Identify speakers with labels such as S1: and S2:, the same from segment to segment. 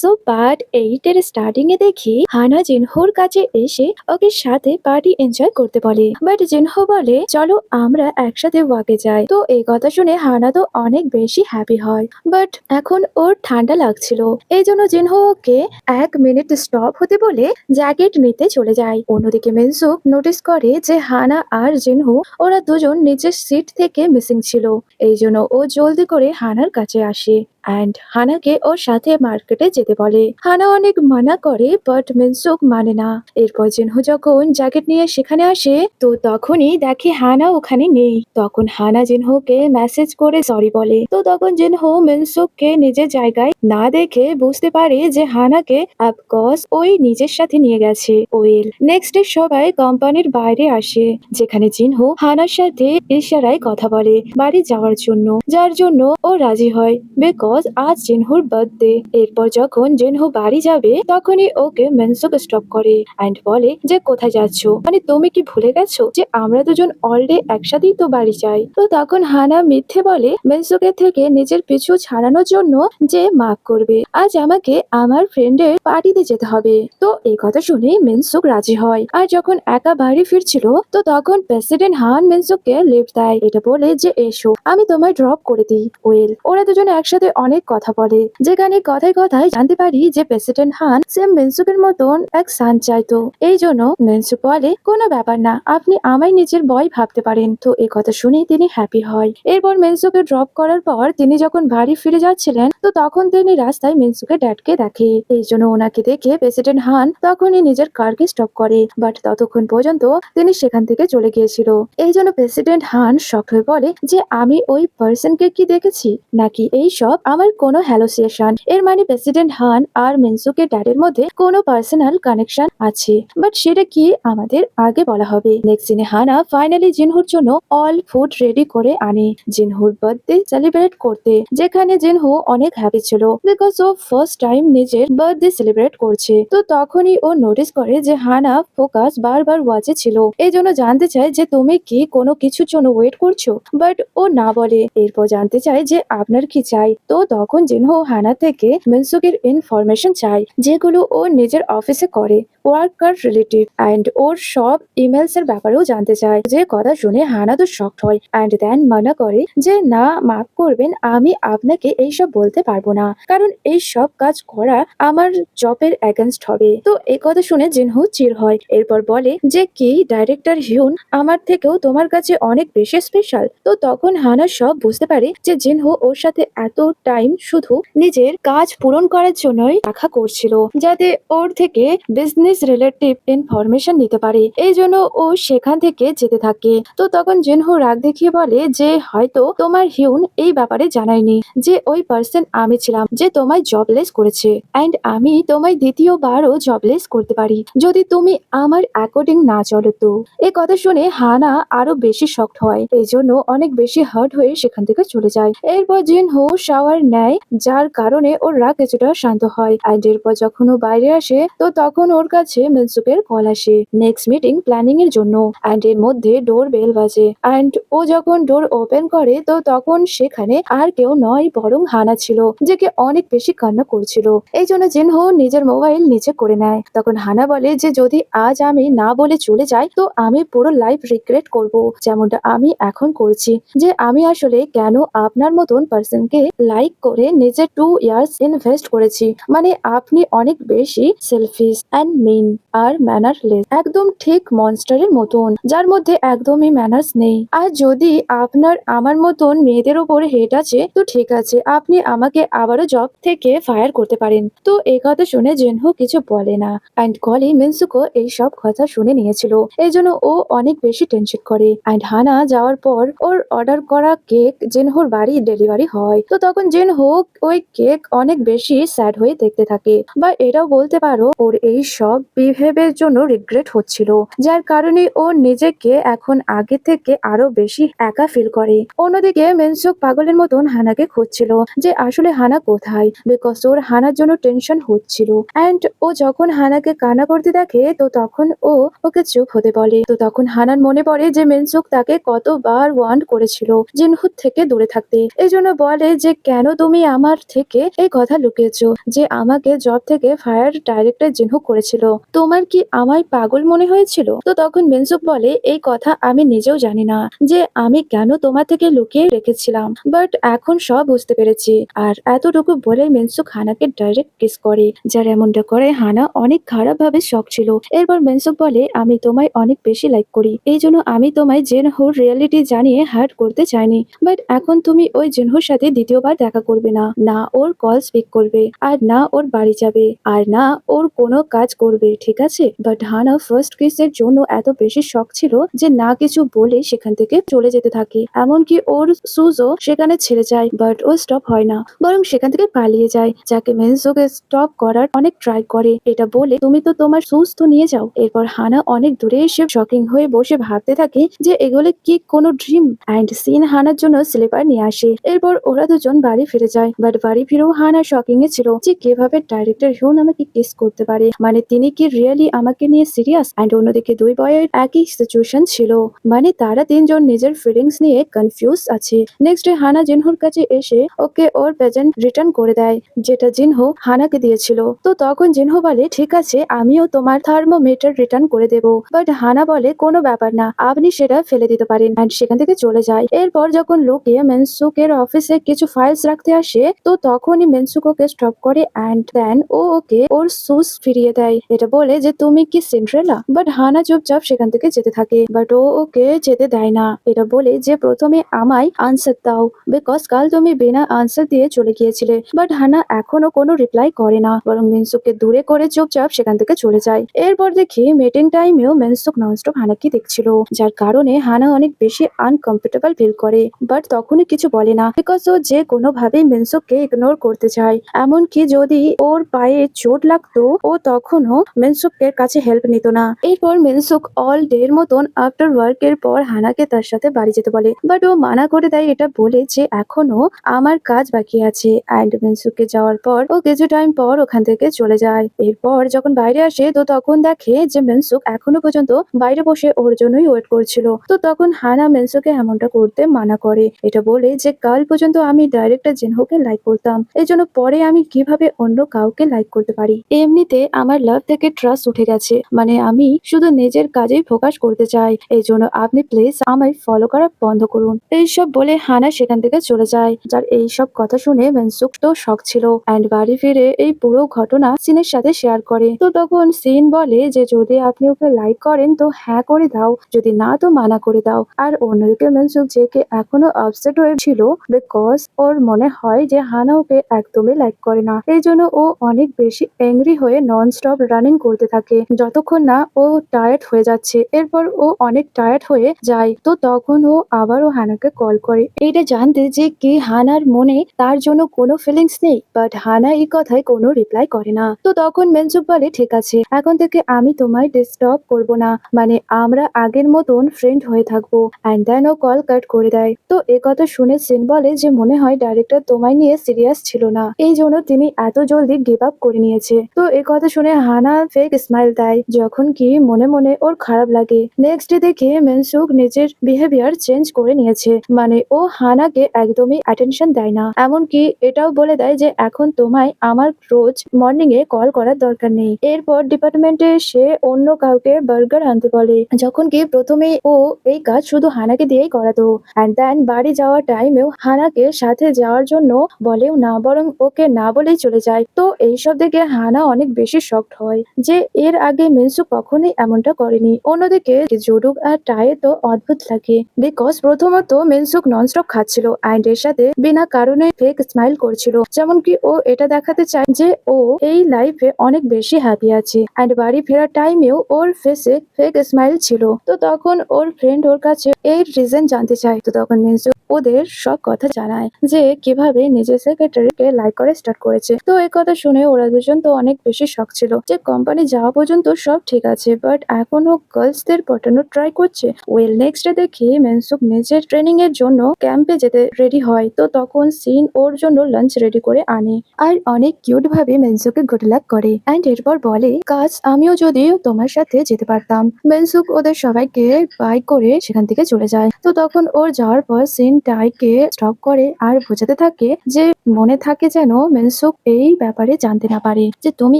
S1: So part 8 এর starting এ দেখি হানা জিনহোর কাছে এসে ওকে সাথে পার্টি এনজয় করতে বলে, বাট জিনহো বলে চলো আমরা একসাথে ওয়াকে যাই। তো এই কথা শুনে হানা তো অনেক বেশি হ্যাপি হয়, বাট এখন ওর ঠান্ডা লাগছিল, এই জন্য জিনহো ওকে 1 মিনিট স্টপ হতে বলে জ্যাকেট নিতে চলে যায়। অন্যদিকে মিনসুক নোটিস করে যে হানা আর জিনহো ওরা দুজন নিচের সিট থেকে মিসিং ছিল, এই জন্য ও জলদি করে হানার কাছে আসে অ্যান্ড হানাকে ওর সাথে মার্কেটে যেতে বলে। হানা অনেক মানা করে বাট মিনসুক মানে না। এরপর জিনহো যখন জ্যাকেট নিয়ে সেখানে আসে তো তখনই দেখে হানা ওখানে নেই। তখন হানা জিনহোকে মেসেজ করে সরি বলে। তো তখন জিনহো মিনসুককে নিজের জায়গায় না দেখে বুঝতে পারে যে হানাকে অফকোর্স ওই নিজের সাথে নিয়ে গেছে। ওয়েল নেক্সট ডে সবাই কোম্পানির বাইরে আসে, যেখানে জিনহো হানার সাথে ইশারায় কথা বলে বাড়ি যাওয়ার জন্য, যার জন্য ও রাজি হয় বিকজ আজ জিনহুর বার্থডে। এরপর যখন জিনহু বাড়ি যাবে তখনই ওকে মিনসুক স্টপ করে অ্যান্ড বলে যে কোথায় যাচ্ছ, মানে তুমি কি ভুলে গেছো যে আমরা দুজন অলরেডি একসাথেই তো বাড়ি যাই। তো তখন হানা মিথ্যে বলে মিনসুকের থেকে নিজের পিছু ছাড়ানোর জন্য যে মাফ করবে, আজ আমাকে আমার ফ্রেন্ডের পার্টিতে যেতে হবে। তো এই কথা শুনে মিনসুক রাজি হয়। আর যখন একা বাড়ি ফিরছিল তো তখন প্রেসিডেন্ট হান মিনসুককে লিফট দেয়, এটা বলে যে এসো আমি তোমায় ড্রপ করে দিই। ওয়েল ওরা দুজনে একসাথে অনেক কথা বলে, যেখানে কথায় কথায় জানতে পারি যে প্রেসিডেন্ট হান সেম মিনসুকের মতন এক সান চাইতো। এই জন্য মিনসুক বলে কোনো ব্যাপার না, আপনি আমায় নিজের বয় ভাবতে পারেন। তো এই কথা শুনে তিনি হ্যাপি হয়। এরপর মিনসুকে ড্রপ করার পর তিনি যখন বাড়ি ফিরে যাচ্ছিলেন তো তখন তিনি রাস্তায় মিনসুকের ড্যাডকে দেখে, এই জন্য ওনাকে দেখে প্রেসিডেন্ট হান তখনই নিজের কারকে স্টপ করে, বাট ততক্ষণ পর্যন্ত তিনি সেখান থেকে চলে গিয়েছিল। এই জন্য প্রেসিডেন্ট হান শক হয়ে বলে যে আমি ওই পার্সনকে কি দেখেছি নাকি এই সব আমার কোনো হ্যালোসিয়েশন। এর মানে প্রেসিডেন্ট হান আর মিনসুকের ড্যাডের মধ্যে কোনো পার্সোনাল কানেকশন আছে, বাট সেটা কি আমাদের আগে বলা হবে। নেক্সট দিনে হানা ফাইনালি জিনহুর জন্য অল ফুড রেডি করে আনে জিনহুর বার্থডে সেলিব্রেট করতে, যেখানে জিনহু অনেক হ্যাপি ছিল বিকজ ও ফার্স্ট টাইম নিজের বার্থডে সেলিব্রেট করছে। তো তখনই ও নোটিস করে যে হানা ফোকাস বারবার ওয়াচে ছিল, এই জন্য জানতে চায় যে তুমি কি কোনো কিছুর জন্য ওয়েট করছো, বাট ও না বলে। এরপর জানতে চায় যে আপনার কি চাই। তো তখন জিনহো হানা থেকে মিনসুকের ইনফরমেশন চায় যেগুলো ও নিজের অফিসে করে, ওয়ার্কার রিলেটিভ অ্যান্ড ওর সব ইমেলস এর ব্যাপারেও জানতে চায়। যে কথা শুনে হানা তো শকড হয় অ্যান্ড দেন মানা করে যে না মাফ করবেন, আমি আপনাকে এইসব বলতে পারবো না, কারণ এই সব কাজ করা আমার জবের এগেনস্ট হবে। তো এই কথা শুনে জিনহো চির হয়। এরপর বলে যে কি ডাইরেক্টর হিউন আমার থেকেও তোমার কাছে অনেক বেশি স্পেশাল। তো তখন হানা সব বুঝতে পারে যে জিনহো ওর সাথে এত টাইম শুধু নিজের কাজ পূরণ করার জন্যই দেখা করছিল, যাতে ওর থেকে বিজনেস রিলেটিভ ইনফরমেশন নিতে পারে। এই জন্য ও সেখান থেকে যেতে থাকে। তো তখন জিনহো রাগ দেখিয়ে বলে যে হয়তো তোমার হিউন এই ব্যাপারে জানায়নি যে ওই পার্সন আমি ছিলাম যে তোমায় জবলেস করেছে, অ্যান্ড আমি তোমায় দ্বিতীয়বারও জবলেস করতে পারি যদি তুমি আমার অ্যাকর্ডিং না চলো। তো এই কথা শুনে হানা আরো বেশি শকড হয়, এই জন্য অনেক বেশি হার্ট হয়ে সেখান থেকে চলে যায়। এরপর জিনহো শাওয়ার নেয়, যার কারণে ওর রাগ কিছুটা শান্ত হয়। অ্যান্ড এরপর যখন ও বাইরে আসে তো তখন ওর কাছে মিনসুকের কল আসে নেক্সট মিটিং প্ল্যানিং এর জন্য। অ্যান্ড এর মধ্যে ডোর বেল বাজে অ্যান্ড ও যখন ডোর ওপেন করে তো তখন সেখানে আর কেউ নয় বরং হানা ছিল, যে কে অনেক বেশি কান্না করছিল। এই জন্য জিনহো নিজের মোবাইল নিচে করে নেয়। তখন হানা বলে যে যদি আজ আমি না বলে চলে যাই তো আমি পুরো লাইফ রিগ্রেট করব, যেমনটা আমি এখন করছি, যে আমি আসলে কেন আপনার মতন পার্সনকে লাইক করে নিজের 2 ইয়ার্স ইনভেস্ট করেছি। মানে আপনি অনেক বেশি সেলফিশ অ্যান্ড মেন আর ম্যানারলেস, একদম ঠিক মনস্টারের মতন, যার মধ্যে একদমই ম্যানার্স নেই। আর যদি আপনার আমার মতন মেয়েদের উপর হেট আছে তো ঠিক আছে, আপনি আমাকে আবারও জব থেকে ফায়ার করতে পারেন। তো এই কথা শুনে জিনহো কিছু বলে না অ্যান্ড কলি মিনসুকো এই সব কথা শুনে নিয়েছিল, এই জন্য ও অনেক বেশি টেনশন করে। অ্যান্ড হানা যাওয়ার পর ওর অর্ডার করা কেক জিনহোর বাড়ি ডেলিভারি হয়। তো তখন জিনহো ওই কেক অনেক বেশি স্যাড হয়ে দেখতে থাকে, বা এটাও বলতে পারো ওর এই সব বিহেভের জন্য রিগ্রেট হচ্ছিল, যার কারণে ও নিজেকে এখন আগে থেকে আরো বেশি একা ফিল করে। অন্যদিকে মিনসুক পাগলের মতন হানাকে খুঁজছিল যে আসলে হানা কোথায়, বিকজ ওর হানার জন্য টেনশন হচ্ছিল। অ্যান্ড ও যখন হানাকে কান্না করতে দেখে তো তখন ও ওকে চুপ হতে বলে। তো তখন হানার মনে পড়ে যে মিনসুক তাকে কতবার ওয়ার্ন করেছিল জিনহুর থেকে দূরে থাকতে, এই জন্য বলে যে কেন কেন তুমি আমার থেকে এই কথা লুকিয়েছো যে আমাকে জব থেকে ফায়ার ডাইরেক্টর জিনহো করেছিল? তোমার কি আমায় পাগল মনে হয়েছিল? তো তখন মিনসুক বলে, এই কথা আমি নিজেও জানি না যে আমি কেন তোমার থেকে লুকিয়ে রেখেছিলাম, বাট এখন সব বুঝতে পেরেছি। আর এতটুকু বলে মিনসুক হানাকে ডাইরেক্ট কিস করে। যার এমনটা করে হানা অনেক খারাপ ভাবে শক ছিল। এরপর মিনসুক বলে, আমি তোমায় অনেক বেশি লাইক করি, এই জন্য আমি তোমায় জিনহোর রিয়েলিটি জানিয়ে হার্ট করতে চাইনি। বাট এখন তুমি ওই জিনহোর সাথে দ্বিতীয়বার দেখা করবে না, না ওর কল স্পিক করবে, আর না ওর বাড়ি যাবে, আর না ওর কোনো কাজ করবে, ঠিক আছে? বাট হানা ফার্স্ট কিসের জন্য এত বেশি শখ ছিল যে না কিছু বলে সেখান থেকে চলে যেতে থাকে। এমনকি ওর সুজও সেখানে ছেড়ে যায়, বাট ও স্টপ হয় না, বরং সেখান থেকে পালিয়ে যায়। যাকে মিনসুকে স্টপ করার অনেক ট্রাই করে, এটা বলে তুমি তো তোমার সুজ তো নিয়ে যাও। এরপর হানা অনেক দূরে এসে শকিং হয়ে বসে ভাবতে থাকে যে এগুলো কি কোনো ড্রিম। অ্যান্ড সিন হানার জন্য স্লিপার নিয়ে আসে। এরপর ওরা দুজন বাড়ি ফিরে যায়, বাট বাড়ি ফিরেও হানা শকিং এ ছিল যে কিভাবে ডাইরেক্টর হিউন আমাকে কিস করতে পারে, মানে তিনি কি রিয়েলি আমাকে নিয়ে সিরিয়াস? অ্যান্ড অন্যদিকে দুই বয়ের একই সিচুয়েশন ছিল, মানে তারা তিনজন নিজের ফিলিংস নিয়ে কনফিউজ আছে। নেক্সট ডে হানা জিনহুর কাছে এসে ওকে ওর প্রেজেন্ট রিটার্ন করে দেয়, যেটা জিনহো হানাকে দিয়েছিল। তো তখন জিনহো বলে, ঠিক আছে, আমিও তোমার থার্মোমিটার রিটার্ন করে দেবো। বাট হানা বলে, কোনো ব্যাপার না, আপনি সেটা ফেলে দিতে পারেন। অ্যান্ড সেখান থেকে চলে যায়। এরপর যখন লোকে মেনসুকের অফিসে কিছু ফাইলস রাখতে আসে, তো তখনই মেনসুক ওকে স্টপ করে অ্যান্ড দেন ও ওকে ওর সুস ফিরিয়ে দেয়, এটা বলে যে তুমি কি সিন্ড্রেলা? বাট হানা চুপচাপ সেখান থেকে যেতে থাকে, বাট ও ওকে যেতে দেয় না, এটা বলে যে প্রথমে আমায় আনসার দাও, বিকজ কাল তুমি বিনা আনসার দিয়ে চলে গিয়েছিলে। বাট হানা এখনো কোনো রিপ্লাই করে না, বরং মিনসুককে দূরে করে চুপচাপ সেখান থেকে চলে যায়। এরপর দেখি মিটিং টাইমেও মিনসুক ননস্টপ হানাকে দেখছিল, যার কারণে হানা অনেক বেশি আনকমফোর্টেবল ফিল করে, বাট তখনই কিছু বলে না, বিকজ ও যে কোনোভাবেই মিনসুককে ইগনোর করতে চায়। এমনকি যদি ওর পায়ে চোট লাগতো, ও তখনও মিনসুকের কাছে হেল্প নিত না। এরপর মিনসুক অল ডে এর মতন আফটার ওয়ার্ক এর পর হানাকে তার সাথে বাড়ি যেতে বলে, বাট ও মানা করে দেয়, এটা বলে যে এখনো আমার কাজ বাকি আছে। অ্যান্ড মিনসুকে যাওয়ার পর ও কিছু টাইম পর ওখান থেকে চলে যায়। এরপর যখন বাইরে আসে, তো তখন দেখে যে মিনসুক এখনো পর্যন্ত বাইরে বসে ওর জন্যই ওয়েট করছিল। তো তখন হানা মিনসুকে এমনটা করতে মানা করে, এটা বলে যে কাল পর্যন্ত আমি ডাইরেক্টর জিনহোকে লাইক করতাম, এই জন্য পরে আমি কিভাবে অন্য কাউকে লাইক করতে পারি? এমনিতে আমার লাভ থেকে ট্রাস্ট উঠে গেছে, মানে আমি শুধু নিজের কাজেই ফোকাস করতে চাই, এই জন্য আপনি প্লিজ আমায় ফলো করা বন্ধ করুন। এইসব বলে হানা সেখান থেকে চলে যায়। যার এইসব কথা শুনে মিনসুক তো শক ছিল, অ্যান্ড বাড়ি ফিরে এই পুরো ঘটনা সিনের সাথে শেয়ার করে। তো তখন সিন বলে যে যদি আপনি ওকে লাইক করেন তো হ্যাঁ করে দাও, যদি না তো মানা করে দাও। আর অন্যদিকে মিনসুক যে এখনো আপসেট হয়ে ছিল, বিকজ ওর মনে হয় যে হানা ওকে একদমই লাইক করে না, এই জন্য ও অনেক বেশি অ্যাংরি হয়ে নন স্টপ রানিং করতে থাকে যতক্ষণ না ও টায়ার্ড হয়ে যাচ্ছে। এরপর ও অনেক টায়ার্ড হয়ে যায়, তো তখন ও আবারও হানাকে কল করে, এটা জানতে যে কি হানার মনে তার জন্য কোনো ফিলিংস নেই। বাট হানা এই কথায় কোনো রিপ্লাই করে না। তো তখন মিনসুক বলে, ঠিক আছে, এখন থেকে আমি তোমায় ডিস্টার্ব করবো না, মানে আমরা আগের মতন ফ্রেন্ড হয়ে থাকবো। অ্যান্ড দেন ও কল কাট করে দেয়। তো এ কথা শুনে সিন বলে যে মনে হয় ডাইরেক্টর তোমায় নিয়ে সিরিয়াস ছিল না, এই জন্য তিনি এত জলদি গিভ আপ করে নিয়েছে। তো এ কথা শুনে হানা ফেক স্মাইল দেয়, যখন কি মনে মনে ওর খারাপ লাগে। নেক্সট ডে দেখে মিনসুক নিজের বিহেভিয়ার চেঞ্জ করে নিয়েছে, মানে ও হানাকে একদমই অ্যাটেনশন দেয় না, এমনকি এটাও বলে দেয় যে এখন তোমায় আমার রোজ মর্নিং এ কল করার দরকার নেই। এরপর ডিপার্টমেন্টে সে অন্য কাউকে বার্গার আনতে বলে, যখন কি প্রথমে ও এই কাজ শুধু হানাকে দিয়েই করাতো। অ্যান্ড দেন বাড়ি যাওয়ার টাইমেও হানাকে সাথে যাওয়ার জন্য বলেও না, বরং ওকে না বলেই চলে যায়। তো এইসব দেখে হানা অনেক বেশি শকড হয় যে এর আগে মিনসুক কখনোই এমনটা করেনি। অন্যদিকে জোডুক আর টায়ে তো অদ্ভুত লাগে, বিকজ প্রথমত মিনসুক ননস্টপ খাচ্ছিল অ্যান্ড এর সাথে বিনা কারণে ফেক স্মাইল করছিল, যেমন কি ও এটা দেখাতে চায় যে ও এই লাইফে অনেক বেশি হ্যাপি আছে। অ্যান্ড বাড়ি ফেরার টাইমেও ওর ফেসে ফেক স্মাইল ছিল। তো তখন ওর ফ্রেন্ড ওর কাছে এর রিজন জানতে চায়, তো তখন মিনসুক ওদের সব কথা জানায় যে কিভাবে নিজের সেক্রেটারিকে লাইক করে স্টার্ট করেছে। তো এই কথা শুনে ওরা দুজন তো অনেক বেশি শক ছিল যে কোম্পানি যাওয়া পর্যন্ত সব ঠিক আছে, বাট এখন ও গার্লসদের পটানোর ট্রাই করছে। ওয়েল নেক্সট ডে দেখি মেনসুক নিজের ট্রেনিং এর জন্য ক্যাম্পে যেতে রেডি হয়, তো তখন সিন ওর জন্য লাঞ্চ রেডি করে আনে আর অনেক কিউট ভাবে মেনসুকে গুড লাক করে। অ্যান্ড এরপর বলে, কাজ আমিও যদি তোমার সাথে যেতে পারতাম। মেনসুক ওদের সবাইকে বাই করে সেখান থেকে চলে যায়। তো তখন ওর যাওয়ার পর সিন টাইকে স্টপ করে আর বোঝাতে থাকে যে মনে থাকে যেন মিনসুক এই ব্যাপারে জানতে না পারে যে তুমি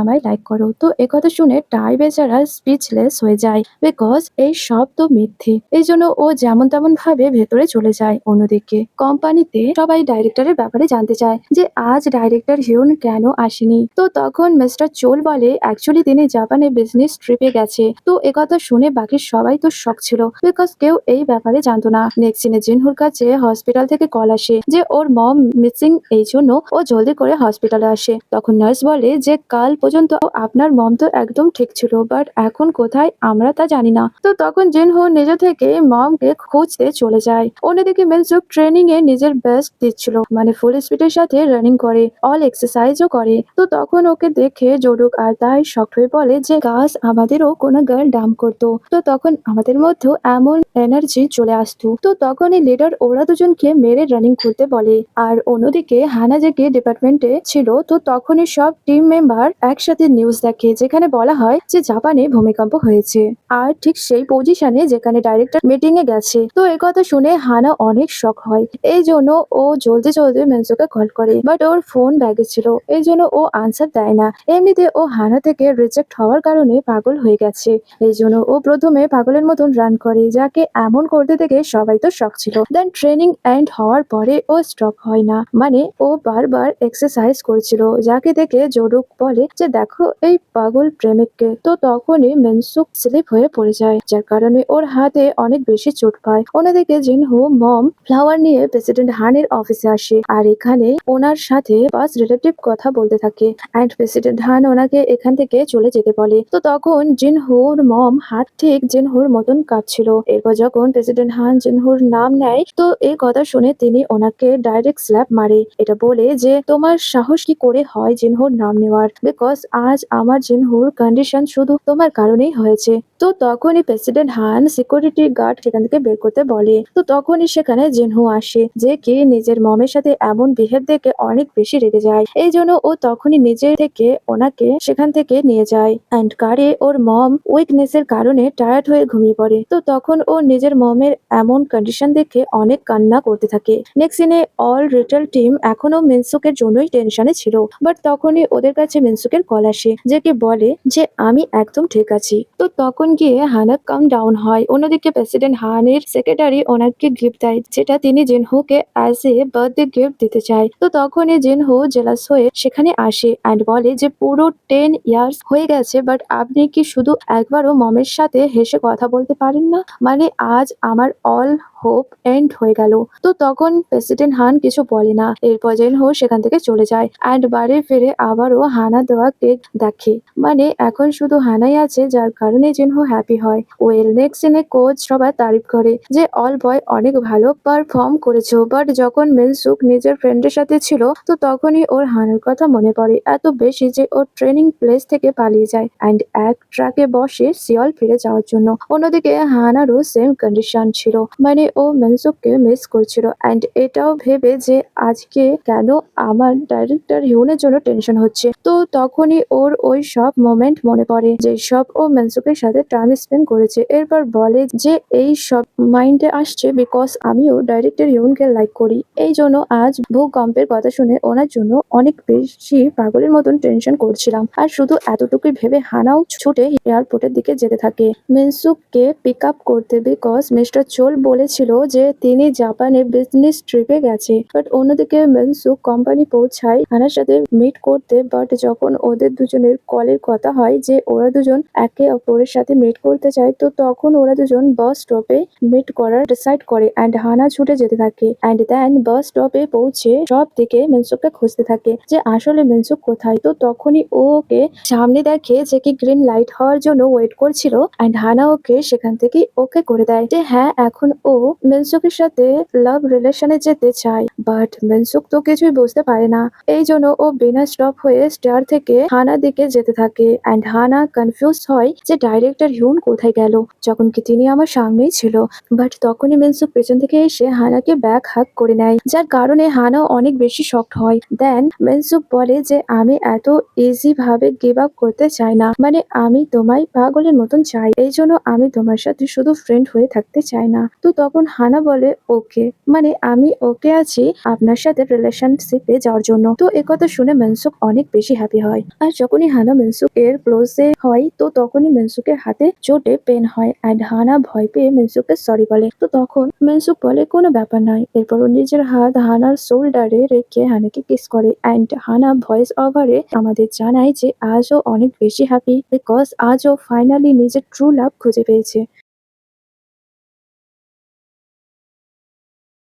S1: আমায় লাইক করো। তো একথা শুনে টাই বেচারা স্পিচলেস হয়ে যায়, বিকজ এই সব তো মিথ্যে। এই জন্য ও যেমন তেমন ভাবে ভেতরে চলে যায়। অন্যদিকে কোম্পানিতে সবাই ডাইরেক্টরের ব্যাপারে জানতে চায় যে আজ ডাইরেক্টর হিউন কেন আসেনি। তো তখন মিস্টার চোল বলে অ্যাকচুয়ালি তিনি জাপানে বিজনেস ট্রিপে গেছে। তো একথা শুনে বাকি সবাই তো শক ছিল, বিকজ কেউ এই ব্যাপারে জানতো না। নেক্সট সিনে জিনহুর কাছে হসপিটাল থেকে কল আসে যে ওর মম মিসিং, এই জন্য ও জলদি করে হসপিটালে আসে। তখন নার্স বলে যে কাল পর্যন্ত আপনার মম তো একদম ঠিক ছিল, বাট এখন কোথায় আমরা তা জানি না। তো তখন জিনহো নিজে থেকে মমকে খুঁজতে চলে যায়। অন্যদিকে মিনসুক ট্রেনিং এ নিজের বেস্ট দিচ্ছিল, মানে ফুল স্পিডের সাথে রানিং করে, অল এক্সারসাইজও করে। তো তখন ওকে দেখে জোডুক আর তাই শক্ট হয়ে বলে যে কাজ আমাদেরও কোনো গার্ল ডাম্প করতো, তো তখন আমাদের মধ্যেও এমন এনার্জি চলে আসতো। তো তখনই লিডার ওরা দুজনকে মেরে রানিং করতে বলে। আর অন্যদিকে হানা যে ডিপার্টমেন্টে ছিল, তো তখনই সব টিম মেম্বার একসাথে নিউজ দেখে যেখানে বলা হয় যে জাপানে ভূমিকম্প হয়েছে, আর ঠিক সেই পজিশনে যেখানে ডাইরেক্টর মিটিং এ গেছে। তো এই কথা শুনে হানা অনেক শক হয়। এই জন্য ও জলদি জলদি মেনসুকে কল করে, বাট ওর ফোন ব্যাগে ছিল, এই জন্য ও আনসার দেয় না। এমনিতে ও হানা থেকে রিজেক্ট হওয়ার কারণে পাগল হয়ে গেছে, এই জন্য ও প্রথমে পাগলের মতন রান করে, যাকে এমন করতে দেখে সবাই তো শক ছিল। দেন ট্রেনিং এন্ড হওয়ার পরে ও স্টপ হয় না, মানে ও বারবার এক্সারসাইজ করছিল, যাকে দেখে জোডুক বলে যে দেখো এই পাগল প্রেমিককে। তো তখনই মেনসুক স্লিপ হয়ে পড়ে যায়, যার কারণে ওর হাতে অনেক বেশি চোট পায়। অন্যদিকে জিনহো মম ফ্লাওয়ার নিয়ে প্রেসিডেন্ট হানের অফিসে আসে, আর এখানে ওনার সাথে ফার্স্ট রিলেটিভ কথা বলতে থাকে, অ্যান্ড প্রেসিডেন্ট হান ওনাকে এখান থেকে চলে যেতে বলে। তো তখন জিনহুর মম হাত ঠিক জিনহুর মতন কাঁপছিল। এরপর যখন প্রেসিডেন্ট হান জিনহুর নাম নেয়, তো এই কথা শুনে তিনি ওনাকে ডাইরেক্ট স্ল্যাপ মারে, এটা বলে যে তোমার সাহস কি করে হয় জিনহুর নাম নেওয়ার, বিকজ আজ আমার জিনহুর কন্ডিশন শুধু তোমার কারণেই হয়েছে। তো তখনই প্রেসিডেন্ট হান সিকিউরিটি গার্ড সেখান থেকে বের করতে বলে। তো তখনই সেখানে জিনহু আসে, যে কি নিজের মমের সাথে এমন বিহেভ দেখে অনেক বেশি রেগে যায়। এই জন্য ও তখনই নিজে থেকে ওনাকে সেখান থেকে নিয়ে যায়, অ্যান্ড কারে ওর মম উইকনেস এর কারণে টায়ার্ড হয়ে ঘুমিয়ে পড়ে। তো তখন ও নিজের মমের এমন কন্ডিশন দেখে অনেক কান্না করতে থাকে। নেক্সট সিনে অল রিটেল টিম এখনো মিনসুকের জন্যই টেনশনে ছিল, বাট তখনই ওদের কাছে মিনসুকের কল আসে, যে কি বলে যে আমি একদম ঠিক আছি। তো তখন গিয়ে হানা কাম ডাউন হয়। অন্যদিকে প্রেসিডেন্ট হানের সেক্রেটারি ওনাকে গিফট দেয়, যেটা তিনি জিনহুকে অ্যাজ এ বার্থডে গিফট দিতে চায়। তো তখনই জিনহু জেলাস হয়ে সেখানে আসে অ্যান্ড বলে যে পুরো 10 ইয়ার্স হয়ে গেছে, বাট আপনি কি শুধু একবারও মমের সাথে হেসে কথা বলতে পারেন না, মানে আজ আমার অল হোপ এন্ড হয়ে গেল। তো তখন প্রেসিডেন্ট হান কিছু বলে না। এরপর জিনহু সেখান থেকে চলে যায়, অ্যান্ড বাড়ি ফিরে আবারও হানা দেওয়া কেক দেখে, মানে এখন শুধু হানাই আছে, যার কারণে জিনহু হ্যাপি হয়। ওয়েল নেক্সট সিনে কোচ সবার তারিফ করে যে অল বয় অনেক ভালো পারফর্ম করেছো, বাট যখন মিনসুক নিজের ফ্রেন্ডের সাথে ছিল, তো তখনই ওর হানার কথা মনে পড়ে এত বেশি যে ওর ট্রেনিং প্লেস থেকে পালিয়ে যায়, অ্যান্ড এক ট্রাকে বসে সিওল ফিরে যাওয়ার জন্য। অন্যদিকে হানারও সেম কন্ডিশন ছিল, মানে ও মিনসুককে মিস করছিল, অ্যান্ড এটাও ভেবে যে আজকে কেন আমার ডাইরেক্টর হিউনের জন্য টেনশন হচ্ছে। তো তখনই ওর ওই সব মোমেন্ট মনে পড়ে যে সব ও মিনসুকের সাথে টাইম স্পেন্ড করেছে। এরপর বলে যে এই সব মাইন্ডে আসছে বিকজ আমিও ডাইরেক্টর হিউনকে লাইক করি, এই জন্য আজ ভূকম্পের কথা শুনে ওনার জন্য অনেক বেশি পাগলের মতন টেনশন করছিলাম। আর শুধু এতটুকুই ভেবে হানাও ছুটে এয়ারপোর্টের দিকে যেতে থাকে মিনসুককে পিক আপ করতে, বিকজ মিস্টার চোল বলেছিল যে তিনি জাপানে বিজনেস ট্রিপে গেছে। বাট অন্যদিকে মিনসুক কোম্পানি পৌঁছায় হানার সাথে মিট করতে, বাট যখন ওদের দুজনের কলের কথা হয় যে ওরা দুজন একে অপরের সাথে মিট করতে চায়, তো তখন ওরা দুজন বাস স্টপে মিট করার ডিসাইড করে, অ্যান্ড হানা ছুটে যেতে থাকে, অ্যান্ড দেন বাস স্টপে পৌঁছে সব দিকে মিনসুককে খুঁজতে থাকে যে আসলে মিনসুক কোথায়। তো তখনই ও ওকে সামনে দেখে যে কি গ্রিন লাইট হওয়ার জন্য ওয়েট করছিল, অ্যান্ড হানা ওকে সেখান থেকে ওকে করে দেয় যে হ্যাঁ এখন ও মিনসুকের সাথে লাভ রিলেশনে যেতে চায়। বাট মিনসুক তো কিছুই বুঝতে পারে না, এই জন্য ও বিনা স্টপ হয়ে স্টার থেকে হানার দিকে যেতে থাকে, অ্যান্ড হানা কনফিউজ হয় যে ডাইরেক্টর হিউন কোথায় গেল, যখন কি তিনি আমার সামনেই ছিল। বাট তখনই মিনসুক পেছন থেকে এসে হানাকে ব্যাক হাক করে নেয়, যার কারণে হানা অনেক বেশি শকড হয়। দেন মিনসুক বলে যে আমি এত ইজি ভাবে গিভ আপ করতে চাই না, মানে আমি তোমায় পাগলের মতন চাই, এই জন্য আমি তোমার সাথে শুধু ফ্রেন্ড হয়ে থাকতে চাই না। তো তখন তখন হানা বলে ওকে, মানে আমি ওকে আছি আপনার সাথে রিলেশনশিপে যাওয়ার জন্য। তো একথা শুনে মনসুক অনেক বেশি হ্যাপি হয়। আর যখনই হানা মনসুক এর ক্লোজে হয় তো তখনই মনসুকের হাতে চোটে পেন হয় অ্যান্ড হানা ভয় পেয়ে মনসুককে সরি বলে। তো তখন মনসুক বলে কোনো ব্যাপার নয়। এরপর ও নিজের হাত হানার শোল্ডারে রেখে হানাকে কিস করে অ্যান্ড হানা ভয়েস ওভারে আমাদের জানায় যে আজও অনেক বেশি হ্যাপি বিকজ আজও ফাইনালি নিজের ট্রু লাভ খুঁজে পেয়েছে।